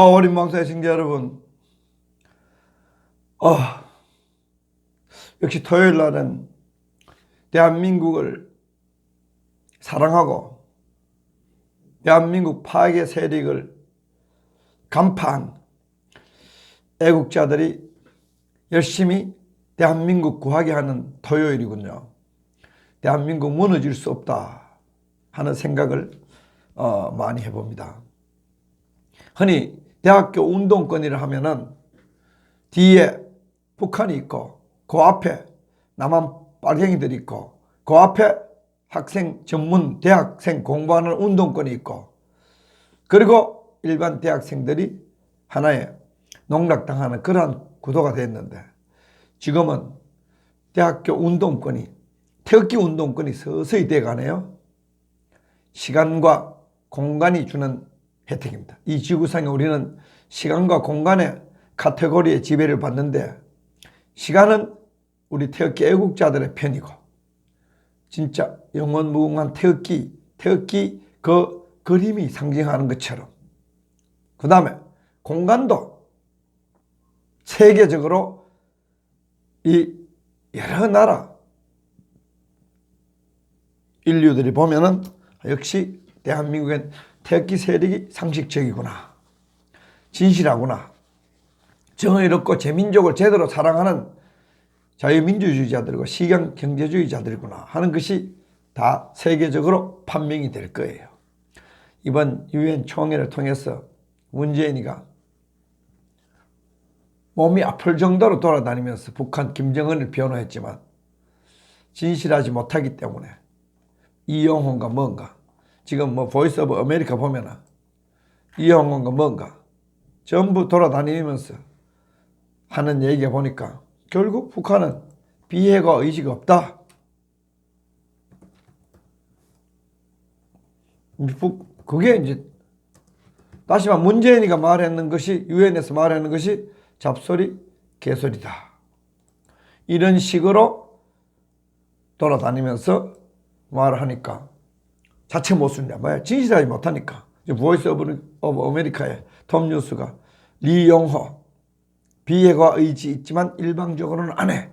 어린 망사의 시청자 여러분, 어, 역시 토요일 날은 대한민국을 사랑하고 대한민국 파괴 세력을 간파한 애국자들이 열심히 대한민국 구하게 하는 토요일이군요. 대한민국 무너질 수 없다 하는 생각을 많이 해봅니다. 흔히 대학교 운동권이라 하면은 뒤에 북한이 있고 그 앞에 남한 빨갱이들이 있고 그 앞에 학생 전문 대학생 공부하는 운동권이 있고 그리고 일반 대학생들이 하나의 농락당하는 그러한 구도가 됐는데, 지금은 대학교 운동권이 태극기 운동권이 서서히 돼가네요. 시간과 공간이 주는 혜택입니다. 이 지구상에 우리는 시간과 공간의 카테고리의 지배를 받는데, 시간은 우리 태극기 애국자들의 편이고 진짜 영원무궁한 태극기 그 그림이 상징하는 것처럼, 그 다음에 공간도 세계적으로 이 여러 나라 인류들이 보면은 역시 대한민국엔 태극기 세력이 상식적이구나, 진실하구나, 정의롭고 제민족을 제대로 사랑하는 자유민주주의자들과 시장경제주의자들이구나 하는 것이 다 세계적으로 판명이 될 거예요. 이번 유엔 총회를 통해서 문재인이가 몸이 아플 정도로 돌아다니면서 북한 김정은을 변호했지만 진실하지 못하기 때문에 이영호인가 뭔가, 지금 뭐 보이스 오브 아메리카 보면은 이영호인가 뭔가 전부 돌아다니면서 하는 얘기가 보니까 결국 북한은 비핵화 의지가 없다. 그게 이제 다시 말해 문재인이가 말했는 것이, 유엔에서 말하는 것이 잡소리 개소리다. 이런 식으로 돌아다니면서 말을 하니까 자체 모순이야. 뭐야? 진실하지 못하니까. 보이스 오브 아메리카의 톰 뉴스가 리용호 비핵화 의지 있지만 일방적으로는 안 해.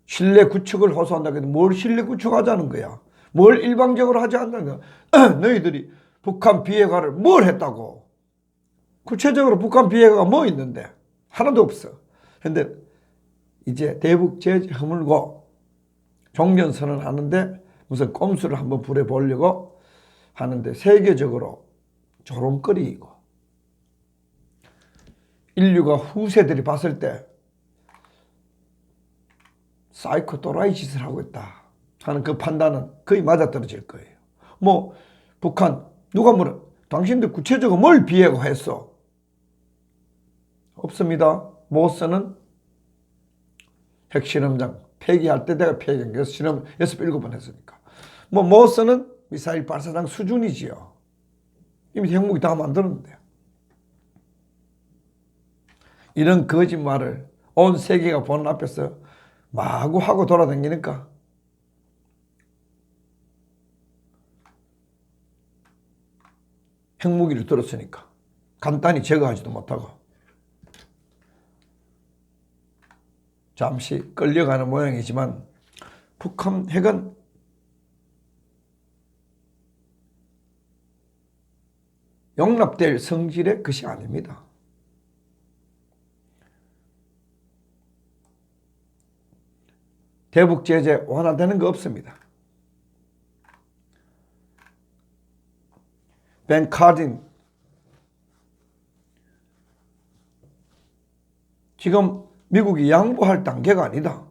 신뢰 구축을 호소한다고 해도 뭘 신뢰 구축하자는 거야? 뭘 일방적으로 하지 않는 거야? 너희들이 북한 비핵화를 뭘 했다고? 구체적으로 북한 비핵화가 뭐 있는데? 하나도 없어. 근데 이제 대북 제재 허물고 종전선언 하는데 무슨 꼼수를 한번 부려보려고 하는데, 세계적으로 조롱거리이고 인류가 후세들이 봤을 때 사이코 또라이 짓을 하고 있다 하는 그 판단은 거의 맞아떨어질 거예요. 뭐 북한 누가 물어, 당신들 구체적으로 뭘 비핵화했어? 없습니다. 모스는 핵실험장 폐기할 때 내가 폐기한 게 실험 6, 7번 했으니까. 뭐 모스는 미사일 발사장 수준이지요. 이미 핵무기 다 만들었는데. 이런 거짓말을 온 세계가 보는 앞에서 마구 하고 돌아다니니까 핵무기를 들었으니까 간단히 제거하지도 못하고 잠시 끌려가는 모양이지만 북한 핵은 용납될 성질의 것이 아닙니다. 대북 제재 완화되는 거 없습니다. 벤 카딘 지금 미국이 양보할 단계가 아니다.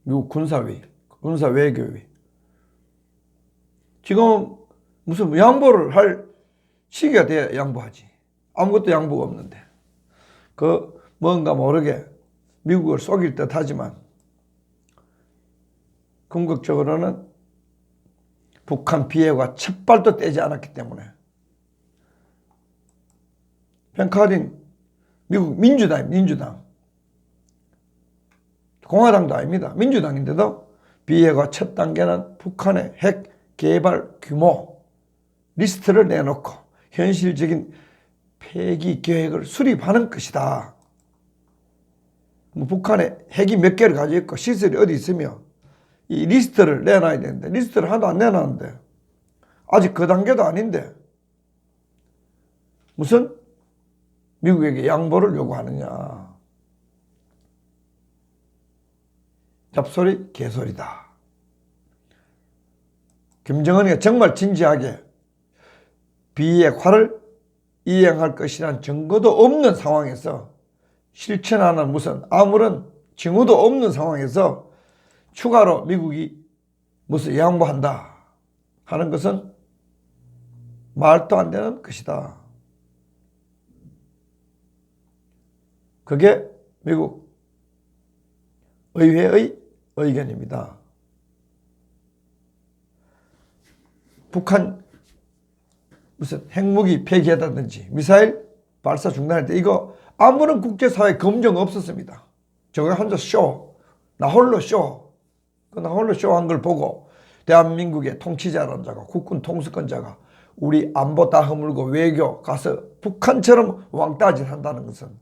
미국 군사외교위 지금 무슨 양보를 할 시기가 돼야 양보하지. 아무것도 양보가 없는데 그 뭔가 모르게 미국을 속일 듯 하지만 궁극적으로는 북한 비핵화 첫 발도 떼지 않았기 때문에. 벤 카딘 미국 민주당 공화당도 아닙니다. 민주당인데도 비핵화 첫 단계는 북한의 핵 개발 규모 리스트를 내놓고 현실적인 폐기 계획을 수립하는 것이다. 뭐 북한에 핵이 몇 개를 가지고 있고 시설이 어디 있으며 이 리스트를 내놔야 되는데 리스트를 하나도 안 내놨는데 아직 그 단계도 아닌데 무슨 미국에게 양보를 요구하느냐. 잡소리 개소리다. 김정은이가 정말 진지하게 비핵화를 이행할 것이라는 증거도 없는 상황에서 실천하는 무슨 아무런 징후도 없는 상황에서 추가로 미국이 무슨 양보한다 하는 것은 말도 안 되는 것이다. 그게 미국 의회의 의견입니다. 북한 무슨 핵무기 폐기하다든지 미사일 발사 중단할 때 이거 아무런 국제사회 검증 없었습니다. 저거 혼자 쇼, 나 홀로 쇼, 나 홀로 쇼한 걸 보고 대한민국의 통치자라는 자가 국군 통수권자가 우리 안보 다 허물고 외교 가서 북한처럼 왕따짓 한다는 것은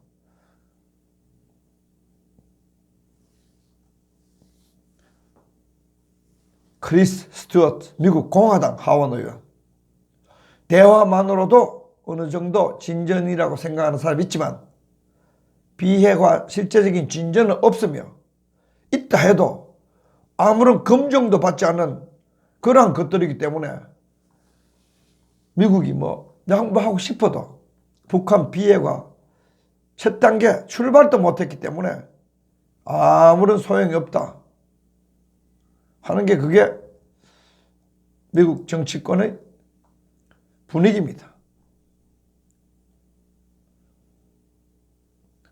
크리스 스튜어트 미국 공화당 하원 의원 대화만으로도 어느 정도 진전이라고 생각하는 사람이 있지만 비핵화 실제적인 진전은 없으며 있다 해도 아무런 검증도 받지 않는 그러한 것들이기 때문에 미국이 뭐 양보하고 싶어도 북한 비핵화 첫 단계 출발도 못했기 때문에 아무런 소용이 없다 하는 게 그게 미국 정치권의 분위기입니다.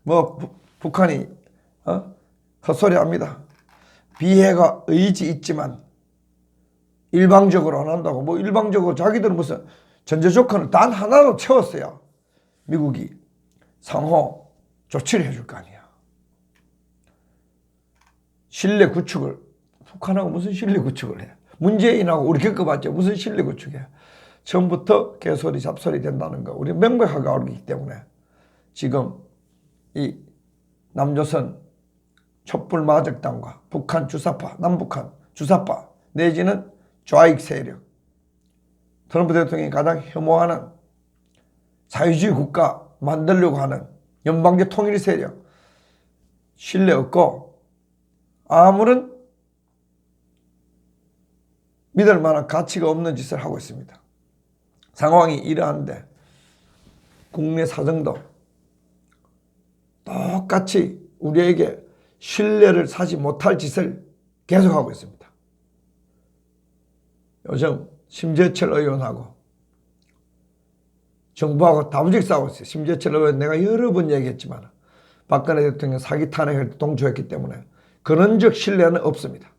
뭐 북한이 헛소리 합니다. 비핵화 의지 있지만 일방적으로 안 한다고. 뭐 일방적으로 자기들은 무슨 전제 조건을 단 하나로 채웠어야 미국이 상호 조치를 해줄 거 아니야. 신뢰 구축을 북한하고 무슨 신뢰 구축을 해. 문재인하고 우리 겪어봤죠. 무슨 신뢰 구축이야. 처음부터 개소리 잡소리 된다는 거 우리 명백하게 알고 있기 때문에 지금 이 남조선 촛불마적당과 북한 주사파, 남북한 주사파 내지는 좌익 세력 트럼프 대통령이 가장 혐오하는 자유주의 국가 만들려고 하는 연방제 통일 세력 신뢰 없고 아무런 믿을 만한 가치가 없는 짓을 하고 있습니다. 상황이 이러한데 국내 사정도 똑같이 우리에게 신뢰를 사지 못할 짓을 계속하고 있습니다. 요즘 심재철 의원하고 정부하고 다부직 싸우고 있어요. 심재철 의원 내가 여러 번 얘기했지만 박근혜 대통령 사기 탄핵을 동조했기 때문에 근원적 신뢰는 없습니다.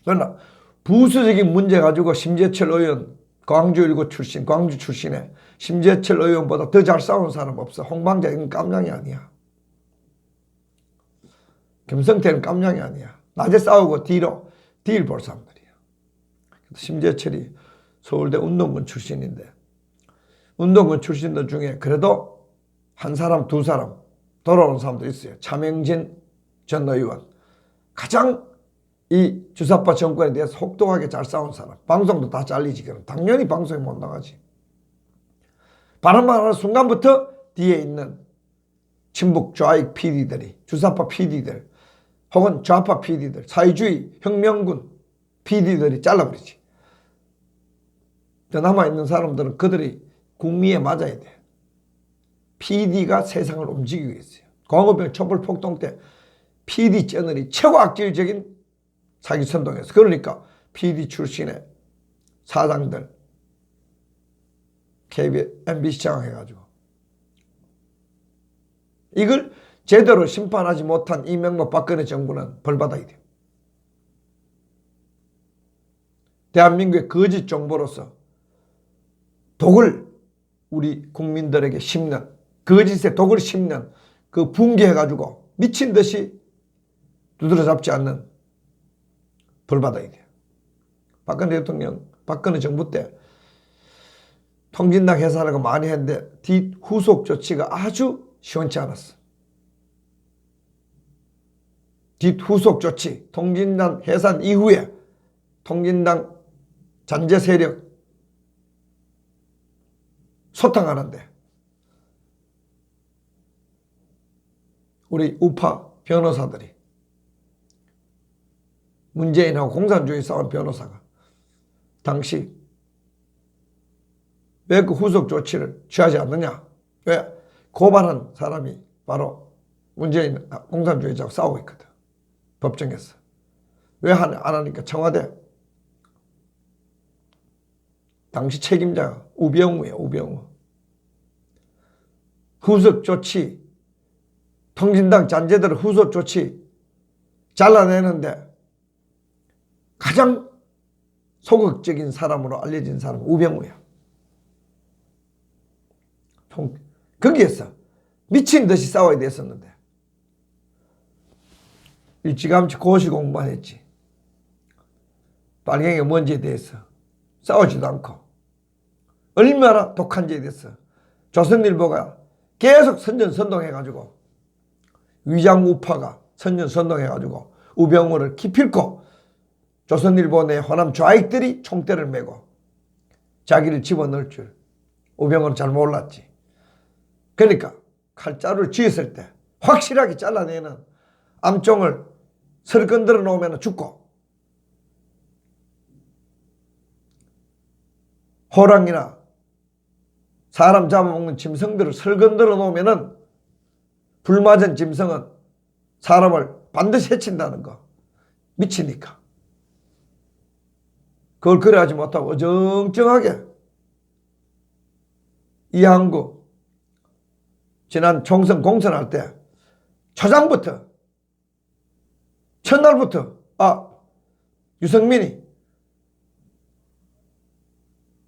그러나 부수적인 문제 가지고 심재철 의원 광주 1구 출신, 광주 출신에 심재철 의원보다 더 잘 싸우는 사람 없어. 홍방자 이건 깜냥이 아니야. 김성태는 깜냥이 아니야. 낮에 싸우고 뒤로 딜 볼 사람들이야. 심재철이 서울대 운동군 출신인데 운동군 출신들 중에 그래도 한 사람 두 사람 돌아오는 사람도 있어요. 차명진 전 의원 가장 이 주사파 정권에 대해서 혹독하게 잘 싸운 사람. 방송도 다 잘리지. 그럼 당연히 방송에 못 나가지. 발언만 하는 순간부터 뒤에 있는 친북 좌익 PD들이 주사파 PD들 혹은 좌파 PD들 사회주의 혁명군 PD들이 잘라버리지. 남아있는 사람들은 그들이 국미에 맞아야 돼. PD가 세상을 움직이고 있어요. 광우병 촛불 폭동 때 PD 채널이 최고 악질적인 사기 선동했어. 그러니까 PD 출신의 사장들 KBS, MBC 장악해가지고 이걸 제대로 심판하지 못한 이명박 박근혜 정부는 벌받아야 돼요. 대한민국의 거짓 정보로서 독을 우리 국민들에게 심는 거짓의 독을 심는 그 붕괴해가지고 미친 듯이 두드러 잡지 않는 벌받아야 돼요. 박근혜 대통령, 박근혜 정부 때 통진당 해산하고 많이 했는데 뒷후속 조치가 아주 시원치 않았어. 뒷후속 조치, 통진당 해산 이후에 통진당 잔재 세력 소탕하는데 우리 우파 변호사들이 문재인하고 공산주의 싸운 변호사가 당시 왜 그 후속 조치를 취하지 않느냐? 왜? 고발한 사람이 바로 문재인 공산주의자하고 싸우고 있거든. 법정에서. 왜 안 하니까 청와대 당시 책임자가 우병우예요. 우병우. 후속 조치, 통진당 잔재들 후속 조치 잘라내는데 가장 소극적인 사람으로 알려진 사람은 우병우야. 거기에서 미친 듯이 싸워야 됐었는데 일찌감치 고시 공부만 했지. 빨갱이가 뭔지에 대해서 싸우지도 않고 얼마나 독한지에 대해서 조선일보가 계속 선전선동해가지고 위장우파가 선전선동해가지고 우병우를 기필코 조선일보 내 호남 좌익들이 총대를 메고 자기를 집어넣을 줄 우병우는 잘 몰랐지. 그러니까 칼자루를 쥐었을 때 확실하게 잘라내는 암종을 설건들어 놓으면 죽고 호랑이나 사람 잡아먹는 짐승들을 설건들어 놓으면 불맞은 짐승은 사람을 반드시 해친다는 거. 미치니까. 그걸 그래 하지 못하고 어정쩡하게 이항구 지난 총선 공천할 때 초장부터 첫날부터 유승민이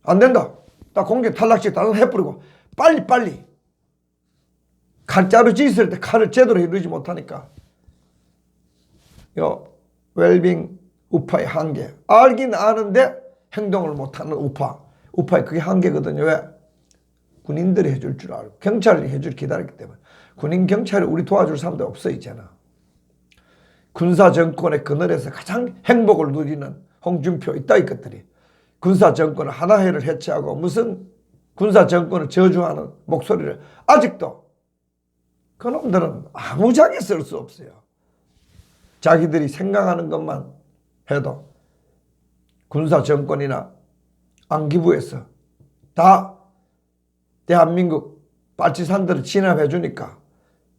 안 된다. 딱 공개 탈락시 다 해버리고 빨리빨리 칼자루 쥐었을 때 칼을 제대로 이루지 못하니까 요 웰빙 우파의 한계. 알긴 아는데 행동을 못하는 우파의 그게 한계거든요. 왜? 군인들이 해줄 줄 알고 경찰이 해줄 기다렸기 때문에. 군인 경찰이 우리 도와줄 사람도 없어 있잖아. 군사 정권의 그늘에서 가장 행복을 누리는 홍준표 이따위 것들이 군사 정권을 하나회를 해체하고 무슨 군사 정권을 저주하는 목소리를 아직도 그놈들은 아무장에 쓸 수 없어요. 자기들이 생각하는 것만 해도 군사 정권이나 안기부에서 다 대한민국 빨치산들을 진압해 주니까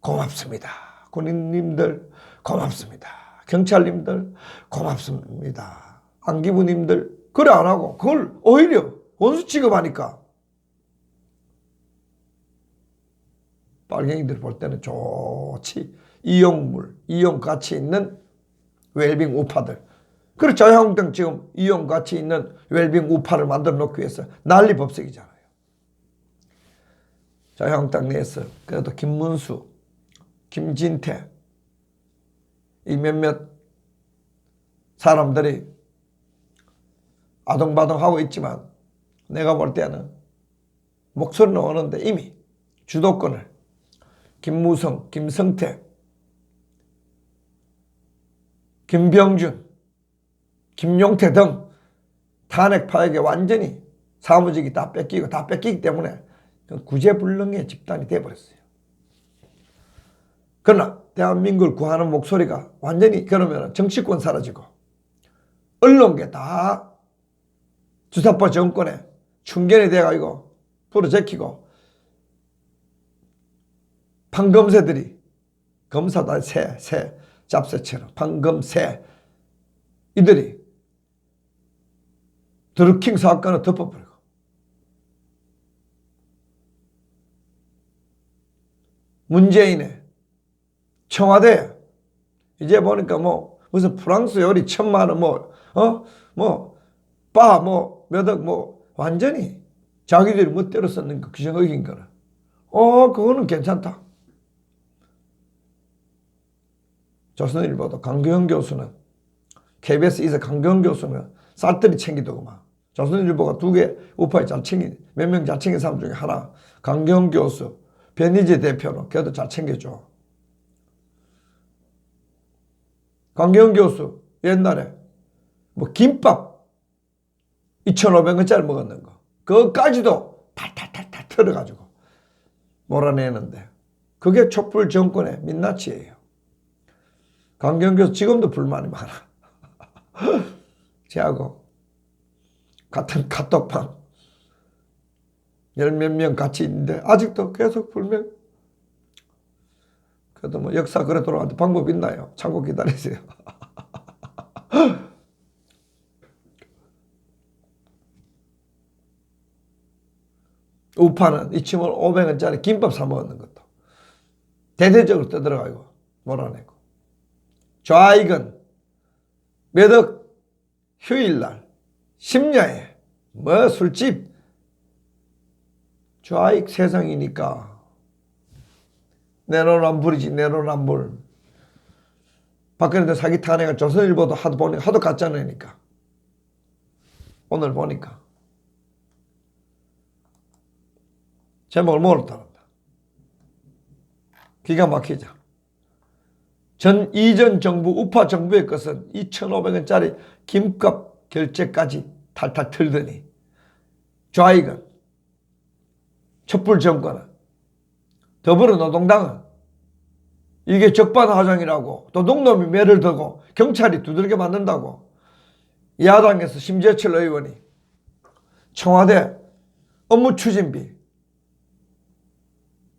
고맙습니다. 군인님들 고맙습니다. 경찰님들 고맙습니다. 안기부님들 그래 안 하고 그걸 오히려 원수 취급하니까 빨갱이들 볼 때는 좋지. 이용 가치 있는 웰빙 우파들. 그래서 자유한국당 지금 이용 가치 있는 웰빙 우파를 만들어 놓기 위해서 난리 법석이잖아요. 자유한국당 내에서 그래도 김문수, 김진태 이 몇몇 사람들이 아동바동하고 있지만 내가 볼 때는 목소리는 오는데 이미 주도권을 김무성, 김성태, 김병준, 김용태 등 탄핵 파역에 완전히 사무직이 다 뺏기기 때문에 구제불능의 집단이 되어버렸어요. 그러나 대한민국을 구하는 목소리가 완전히 그러면 정치권 사라지고 언론계 다 주사파 정권에 충견이 돼가지고 풀어제키고 판검새들이 검사다 새 잡새처럼 판검새 이들이 드루킹 사건을 덮어버리고 문재인의 청와대 이제 보니까 뭐 무슨 프랑스 요리 1,000만 원 바 몇 억 완전히 자기들이 멋대로 썼는 거 규정어긴 거는 그거는 괜찮다. 조선일보도 강규영 교수는 KBS 이사 강규영 교수는 쌀뜨리 챙기더구만. 조선일보가 2개 우파에 잘 챙긴, 몇 명 잘 챙긴 사람 중에 하나, 강경 교수, 변희재 대표는 걔도 잘 챙겨줘. 강경 교수 옛날에 뭐 김밥 2,500원짜리 먹었는 거 그것까지도 탈탈탈탈 털어가지고 몰아내는데 그게 촛불 정권의 민낯이에요. 강경 교수 지금도 불만이 많아. 쟤하고 같은 카톡방 열 몇 명 같이 있는데 아직도 계속 불명. 그래도 뭐 역사 그래 돌아가는데 방법 있나요? 참고 기다리세요. 우파는 2,500원짜리 김밥 사 먹는 것도 대대적으로 떠들어가고 몰아내고, 좌익은 매덕 휴일날 심야에 뭐 술집, 좌익 세상이니까 내로남불이지. 내로남불. 박근혜도 사기 탄핵을 조선일보도 하도 보니까 하도 가짜내니까 오늘 보니까 제목을 뭐로 따른다. 기가 막히죠. 이전 정부 우파 정부의 것은 2,500원짜리 김밥 결제까지 탈탈 털더니 좌익은, 촛불 정권은, 더불어노동당은 이게 적반하장이라고 도둑놈이 매를 들고 경찰이 두들겨 맞는다고 야당에서 심재철 의원이 청와대 업무 추진비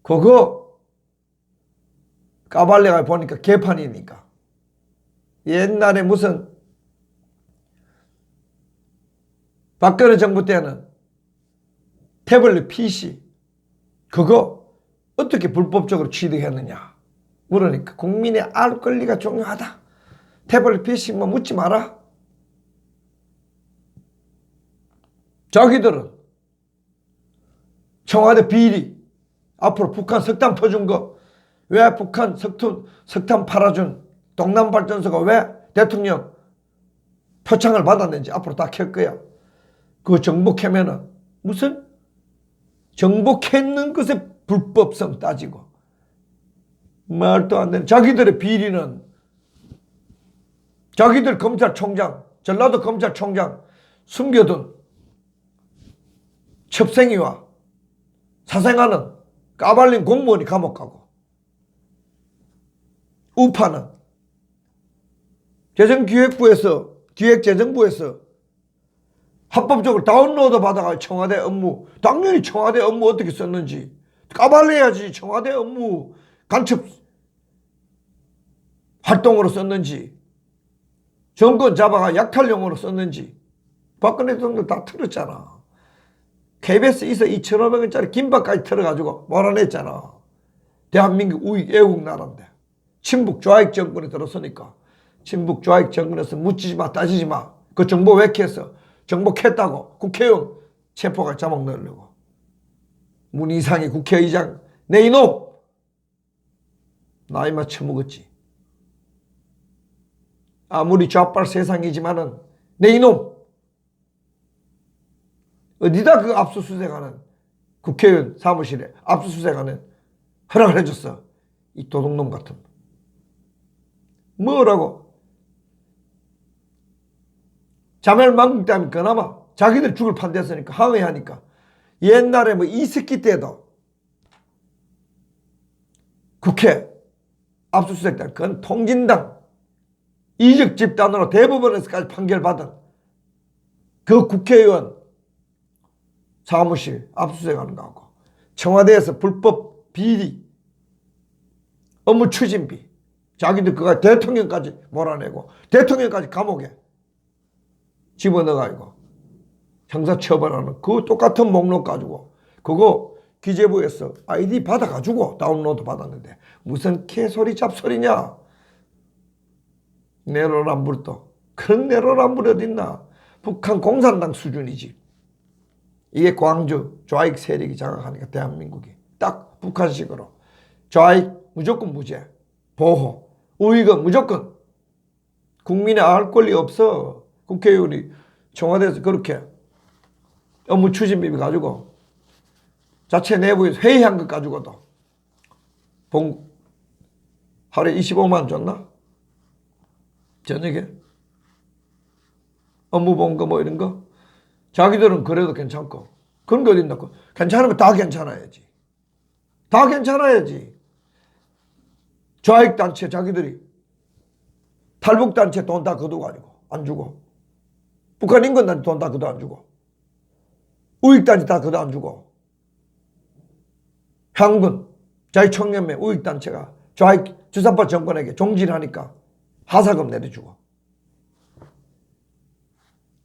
그거 까발려가 보니까 개판이니까, 옛날에 무슨 박근혜 정부 때는 태블릿 PC 그거 어떻게 불법적으로 취득했느냐 물으니까 국민의 알 권리가 중요하다. 태블릿 PC 뭐 묻지 마라. 자기들은 청와대 비리 앞으로 북한 석탄 퍼준 거, 왜 북한 석탄 팔아준 동남발전소가 왜 대통령 표창을 받았는지 앞으로 다 켤 거야. 그거 정복하면은 무슨 정복했는 것의 불법성 따지고 말도 안 되는, 자기들의 비리는 자기들 검찰총장, 전라도 검찰총장 숨겨둔 첩생이와 사생아는 까발린 공무원이 감옥 가고, 우파는 기획재정부에서 합법적으로 다운로드 받아가 청와대 업무, 당연히 청와대 업무 어떻게 썼는지 까발려야지. 청와대 업무 간첩 활동으로 썼는지, 정권 잡아가 약탈용으로 썼는지 박근혜 대통령 다 틀었잖아. KBS에서 2,500원짜리 김밥까지 틀어가지고 몰아냈잖아. 대한민국 우익 애국 나라인데 친북 좌익 정권에 들어서니까 친북 좌익 정권에서 묻지지 마 따지지 마. 그 정보 왜 캐서 정복했다고 국회의원 체포가 자막 넣으려고. 문희상이 국회의장, 내 이놈 나이 맞춰 먹었지. 아무리 좌빨 세상이지만은 내 이놈 어디다 그 압수수색하는 국회의원 사무실에 압수수색하는 허락을 해줬어. 이 도둑놈 같은. 뭐라고? 자멸망국 때문에 그나마 자기들 죽을 판됐으니까 항의하니까. 옛날에 뭐 이스키 때도 국회 압수수색 때 그건 통진당 이적 집단으로 대법원에서까지 판결받은 그 국회의원 사무실 압수수색하는 거하고, 청와대에서 불법 비리 업무 추진비 자기들 그거 대통령까지 몰아내고 대통령까지 감옥에 집어넣어가지고 형사처벌하는 그 똑같은 목록 가지고 그거 기재부에서 아이디 받아가지고 다운로드 받았는데 무슨 개소리 잡소리냐. 내로남불도 그런 내로남불이 어딨나. 북한 공산당 수준이지. 이게 광주 좌익 세력이 장악하니까 대한민국이 딱 북한식으로 좌익 무조건 무죄 보호, 우익은 무조건 국민의 알 권리 없어. 국회의원이 청와대에서 그렇게 업무 추진비 가지고 자체 내부에서 회의한 것 가지고도 하루에 25만 원 줬나? 저녁에? 업무 본 거 뭐 이런 거? 자기들은 그래도 괜찮고. 그런 거 어딨나? 괜찮으면 다 괜찮아야지. 다 괜찮아야지. 좌익단체 자기들이 탈북단체 돈 다 거둬가지고 안 주고, 북한 인권단체 돈 다 거둬 안 주고, 우익단체 다 거둬 안 주고, 향군 자유청년회 우익단체가 좌익 주사파 정권에게 종질하니까 하사금 내려주고,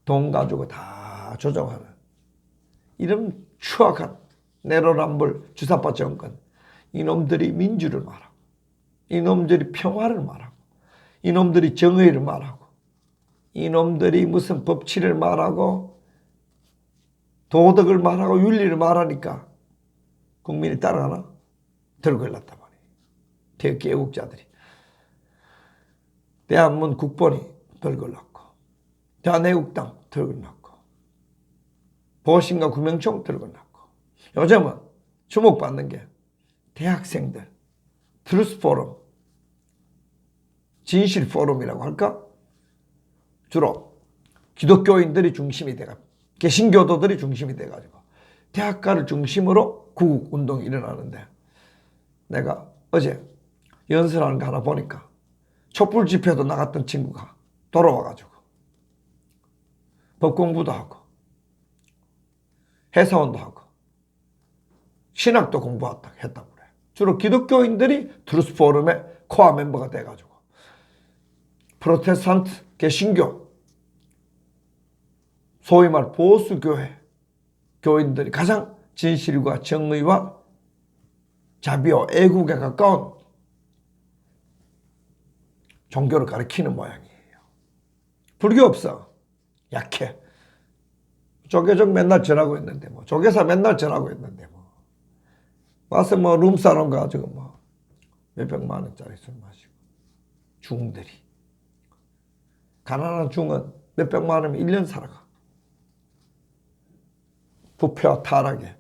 돈 가지고 다 조정하는 이런 추악한 내로남불 주사파 정권. 이놈들이 민주를 말하고, 이놈들이 평화를 말하고, 이놈들이 정의를 말하고, 이놈들이 무슨 법치를 말하고 도덕을 말하고 윤리를 말하니까 국민이 따라가나? 들고 일났단 말이에요. 태극기 애국자들이. 대한문 국본이 들고 일났고, 대한애국당 들고 일났고, 보신과 구명총 들고 일났고, 요즘은 주목받는 게 대학생들 트루스 포럼, 진실 포럼이라고 할까? 주로 기독교인들이 중심이 돼가, 개신교도들이 중심이 돼가지고 대학가를 중심으로 구국운동이 일어나는데, 내가 어제 연설하는 거 하나 보니까 촛불 집회도 나갔던 친구가 돌아와가지고 법 공부도 하고 회사원도 하고 신학도 공부했다고 그래. 주로 기독교인들이 트루스 포럼의 코어 멤버가 돼가지고 프로테스탄트 개신교 소위 말 보수교회 교인들이 가장 진실과 정의와 자비와 애국에 가까운 종교를 가리키는 모양이에요. 불교 없어. 약해. 조계종 맨날 전하고 있는데 뭐, 조계사 맨날 전하고 있는데 뭐, 와서 뭐 룸사롱 가지고 뭐 몇백만 원짜리 술 마시고. 중들이 가난한 중은 몇백만 원이면 1년 살아가. 부패와 타락에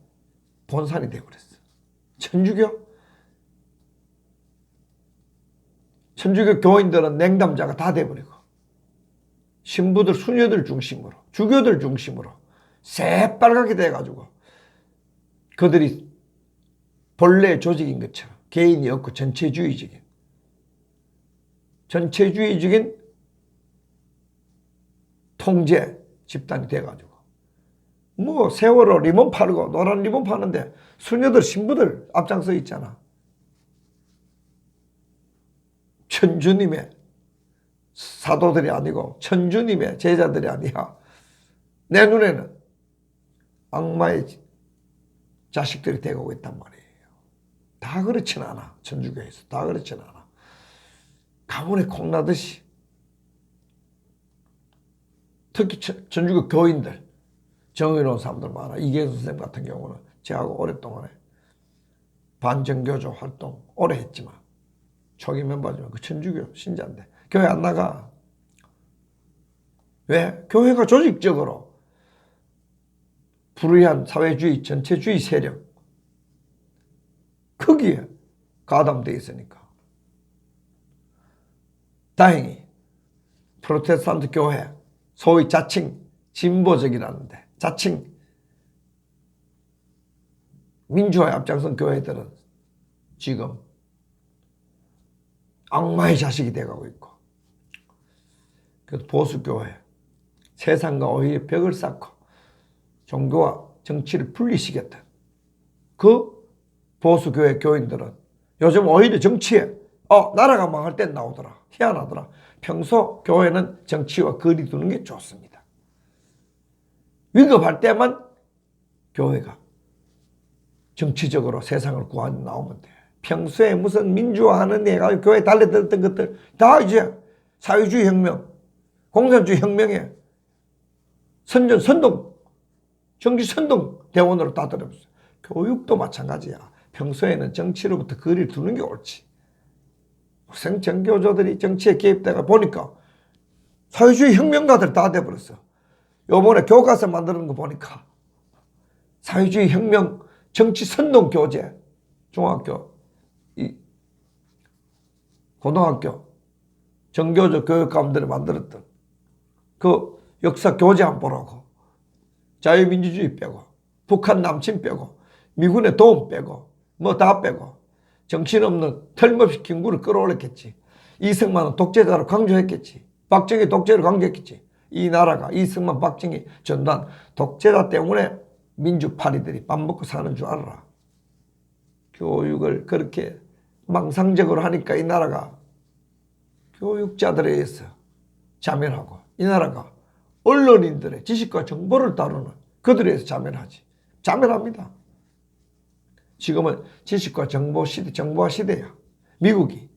본산이 되어버렸어. 천주교 교인들은 냉담자가 다 돼버리고, 신부들, 수녀들 중심으로, 주교들 중심으로 새빨갛게 돼가지고 그들이 본래 조직인 것처럼 개인이 없고 전체주의적인 통제 집단이 돼가지고 뭐 세월호 리본 파르고 노란 리본 파는데 수녀들, 신부들 앞장서 있잖아. 천주님의 사도들이 아니고 천주님의 제자들이 아니야. 내 눈에는 악마의 자식들이 되고 있단 말이에요. 다 그렇진 않아. 천주교에서 다 그렇진 않아. 가문에 콩나듯이. 특히 천주교 교인들, 정의로운 사람들 많아. 이계수 선생님 같은 경우는 제하고 오랫동안에 반정교조 활동 오래 했지만 초기 멤버지만 그 천주교 신자인데 교회 안 나가. 왜? 교회가 조직적으로 불의한 사회주의, 전체주의 세력 거기에 가담되어 있으니까. 다행히 프로테스탄트 교회, 소위 자칭 진보적이라는데, 자칭 민주화에 앞장선 교회들은 지금 악마의 자식이 돼가고 있고, 그래서 보수교회, 세상과 오히려 벽을 쌓고 종교와 정치를 분리시켰던 그 보수교회 교인들은 요즘 오히려 정치에 나라가 망할 땐 나오더라. 희한하더라. 평소 교회는 정치와 거리 두는 게 좋습니다. 위급할 때만 교회가 정치적으로 세상을 구하는 나오면 돼. 평소에 무슨 민주화하는 애가 교회에 달려들었던 것들 다 이제 사회주의 혁명, 공산주의 혁명에 선동, 정치 선동 대원으로 다 들어버렸어. 교육도 마찬가지야. 평소에는 정치로부터 거리를 두는 게 옳지. 정교조들이 정치에 개입되가 보니까 사회주의 혁명가들 다 돼버렸어. 요번에 교과서 만드는 거 보니까 사회주의 혁명 정치 선동 교재, 중학교, 고등학교 정교조 교육감들이 만들었던 그 역사 교재 한번 보라고. 자유민주주의 빼고, 북한 남친 빼고, 미군의 도움 빼고, 뭐 다 빼고, 정신없는 틀림없이 김구를 끌어올렸겠지. 이승만은 독재자로 강조했겠지. 박정희 독재로 강조했겠지. 이 나라가 이승만, 박정희, 전두환 독재자 때문에 민주파리들이 밥 먹고 사는 줄 알아라. 교육을 그렇게 망상적으로 하니까 이 나라가 교육자들에 의해서 자멸하고, 이 나라가 언론인들의 지식과 정보를 다루는 그들에 의해서 자멸하지. 자멸합니다. 지금은 지식과 정보 시대, 정보화 시대야. 미국이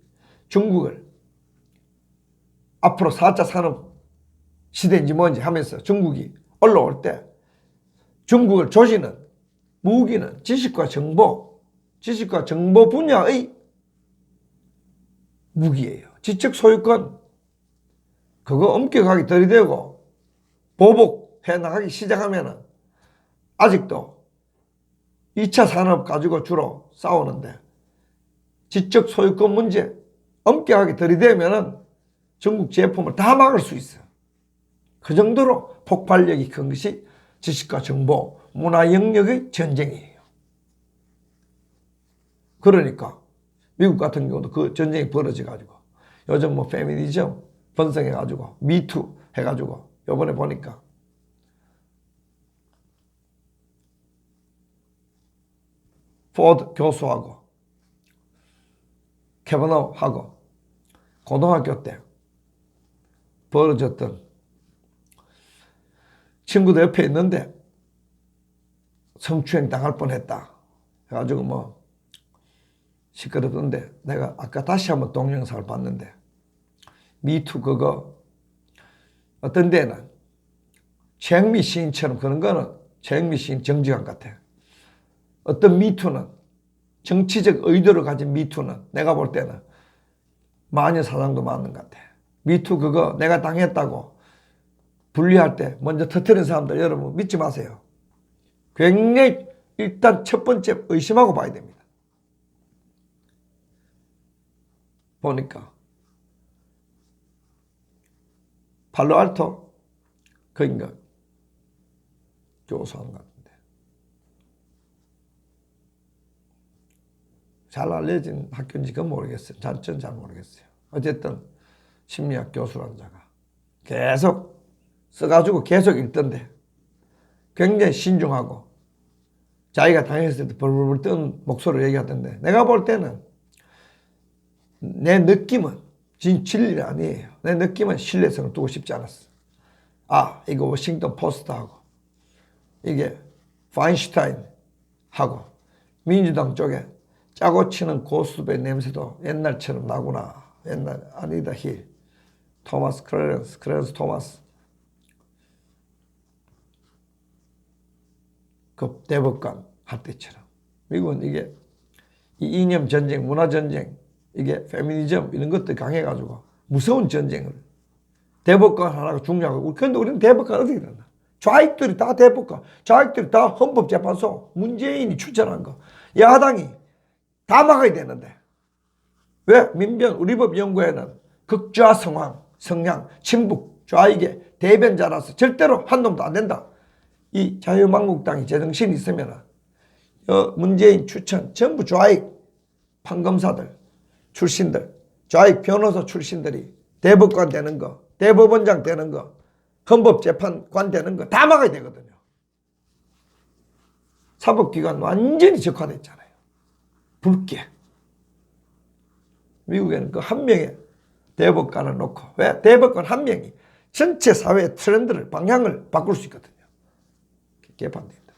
중국을 앞으로 4차 산업 시대인지 뭔지 하면서 중국이 올라올 때 중국을 조지는 무기는 지식과 정보 분야의 무기예요. 지적 소유권 그거 엄격하게 들이대고 보복해 나가기 시작하면은 아직도 2차 산업 가지고 주로 싸우는데 지적 소유권 문제 엄격하게 들이대면은 중국 제품을 다 막을 수 있어요. 그 정도로 폭발력이 큰 것이 지식과 정보, 문화 영역의 전쟁이에요. 그러니까 미국 같은 경우도 그 전쟁이 벌어져가지고 요즘 뭐 페미니즘 번성해가지고 미투 해가지고 요번에 보니까 포드 교수하고 캐버너하고 고등학교 때 벌어졌던 친구도 옆에 있는데 성추행 당할 뻔했다 해가지고 뭐 시끄럽던데 내가 아까 다시 한번 동영상을 봤는데 미투 그거 어떤 데는 최영미 시인처럼 그런 거는 최영미 시인 정직한 것 같아. 어떤 미투는 정치적 의도를 가진 미투는 내가 볼 때는 마녀 사상도 맞는 것 같아. 미투 그거 내가 당했다고 분리할 때 먼저 터뜨린 사람들 여러분 믿지 마세요. 굉장히 일단 첫 번째 의심하고 봐야 됩니다. 보니까 팔로알토 그인가 교수한 것 같은데 잘 알려진 학교인지 그건 모르겠어요. 전 잘 모르겠어요. 어쨌든 심리학 교수라는 자가 계속 써가지고 계속 읽던데 굉장히 신중하고 자기가 당했을 때 벌벌 떠는 목소리로 얘기하던데 내가 볼 때는 내 느낌은 진리는 아니에요. 내 느낌은 신뢰성을 두고 싶지 않았어. 아, 이거 워싱턴 포스트하고 이게 파인슈타인하고 민주당 쪽에 짜고 치는 고수배 냄새도 옛날처럼 나구나. 옛날 아니다 힐, 토마스 클래런스 토마스 그 대법관 할 때처럼 미국은 이게 이 이념 전쟁, 문화 전쟁 이게 페미니즘 이런 것들 강해가지고 무서운 전쟁을 대법관 하나가 중요하고 그런데 우리는 대법관 어떻게 되나? 좌익들이 다 대법관, 좌익들이 다 헌법재판소, 문재인이 추천한 거 야당이 다 막아야 되는데 왜? 민변 우리법연구회는 극좌 성향, 친북, 좌익의 대변자라서 절대로 한 놈도 안 된다. 이 자유한국당이 제정신이 있으면 문재인 추천 전부 좌익 판검사들 출신들, 좌익 변호사 출신들이 대법관 되는 거, 대법원장 되는 거, 헌법재판관 되는 거 다 막아야 되거든요. 사법기관 완전히 적화됐잖아요. 붉게. 미국에는 그 한 명의 대법관을 놓고 왜? 대법관 한 명이 전체 사회의 트렌드를 방향을 바꿀 수 있거든요. 개판된다.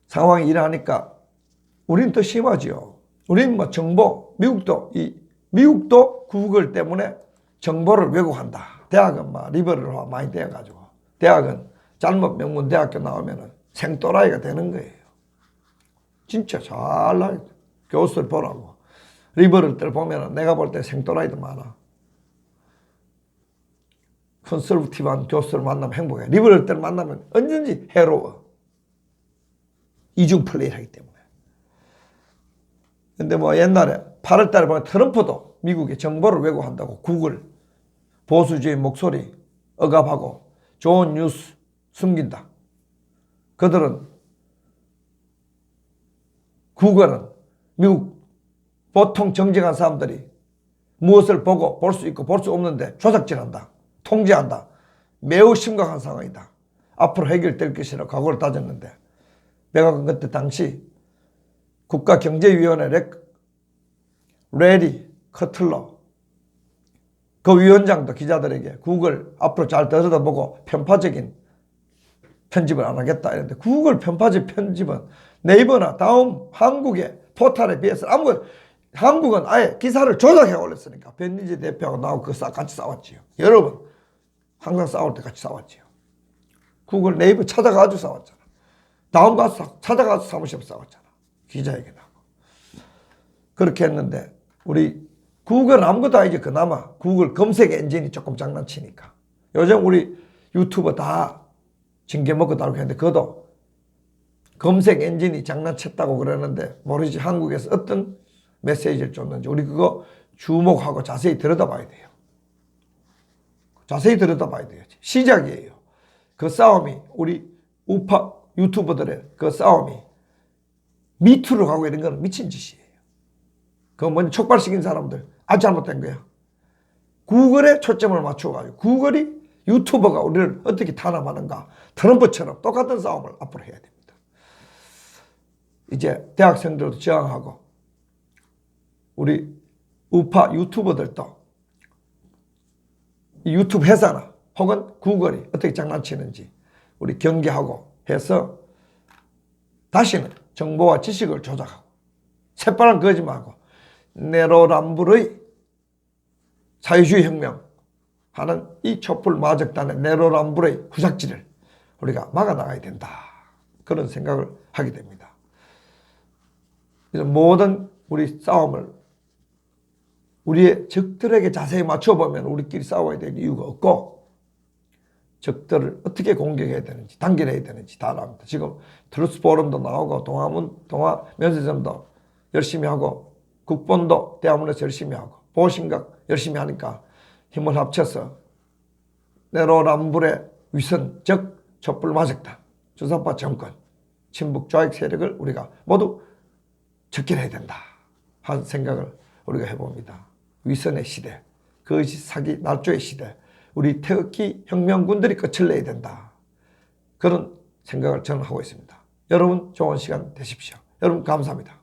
상황이 이러하니까 우리는 더 심하지요. 우리는 뭐 정보, 미국도 구글 때문에 정보를 왜곡한다. 대학은 막 리버럴화 많이 되어가지고 대학은 잘못 명문 대학교 나오면은 생또라이가 되는 거예요. 진짜 잘 나요. 교수들 보라고. 리버럴들 보면은 내가 볼 때 생또라이도 많아. 컨설러티브한 교수를 만나면 행복해. 리버럴 때를 만나면 언제든지 해로워. 이중 플레이를 하기 때문에. 근데 뭐 옛날에 8월 달에 보면 트럼프도 미국의 정보를 왜곡한다고 구글 보수주의 목소리 억압하고 좋은 뉴스 숨긴다. 그들은 구글은 미국 보통 정직한 사람들이 무엇을 보고 볼 수 있고 볼 수 없는데 조작질한다. 통제한다. 매우 심각한 상황이다. 앞으로 해결될 것이라 각오를 다졌는데 백악관 그때 당시 국가경제위원회 레리 커틀러 그 위원장도 기자들에게 구글 앞으로 잘 들여다보고 편파적인 편집을 안 하겠다 이랬는데 구글 편파적 편집은 네이버나 다음 한국의 포털에 비해서 아무것도 한국은 아예 기사를 조작해 올렸으니까 변희재 대표하고 나하고 같이 싸웠지요. 여러분 항상 싸울 때 같이 싸웠지요. 구글 네이버 찾아가지고 싸웠잖아. 다음 가서 찾아가서 사무실 싸웠잖아. 기자회견하고. 그렇게 했는데 우리 구글은 아무것도 아니지. 그나마 구글 검색 엔진이 조금 장난치니까. 요즘 우리 유튜버 다 징계 먹고 다루고 했는데 그것도 검색 엔진이 장난쳤다고 그러는데 모르지 한국에서 어떤 메시지를 줬는지 우리 그거 주목하고 자세히 들여다봐야 돼요. 자세히 들여다봐야 돼요. 시작이에요. 그 싸움이 우리 우파 유튜버들의 그 싸움이 미투로 가고 이런 건 미친 짓이에요. 그거 먼저 촉발시킨 사람들 아주 잘못된 거야. 구글에 초점을 맞춰가지고 구글이 유튜버가 우리를 어떻게 탄압하는가 트럼프처럼 똑같은 싸움을 앞으로 해야 됩니다. 이제 대학생들도 저항하고 우리 우파 유튜버들도 이 유튜브 회사나 혹은 구글이 어떻게 장난치는지 우리 경계하고 해서 다시는 정보와 지식을 조작하고 새빨간 거짓말하고 네로남불의 사회주의 혁명 하는 이 촛불 마적단의 네로남불의 후작지를 우리가 막아나가야 된다. 그런 생각을 하게 됩니다. 이런 모든 우리 싸움을 우리의 적들에게 자세히 맞춰보면 우리끼리 싸워야 될 이유가 없고 적들을 어떻게 공격해야 되는지 단결해야 되는지 다 나옵니다. 지금 트루스 포럼도 나오고 동아면세점도 열심히 하고 국본도 대학문에서 열심히 하고 보신각 열심히 하니까 힘을 합쳐서 네로남불의 위선적 촛불 마적단 주사파 정권 친북 좌익 세력을 우리가 모두 적결해야 된다 한 생각을 우리가 해봅니다. 위선의 시대, 거짓 사기 날조의 시대, 우리 태극기 혁명군들이 끝을 내야 된다. 그런 생각을 저는 하고 있습니다. 여러분 좋은 시간 되십시오. 여러분 감사합니다.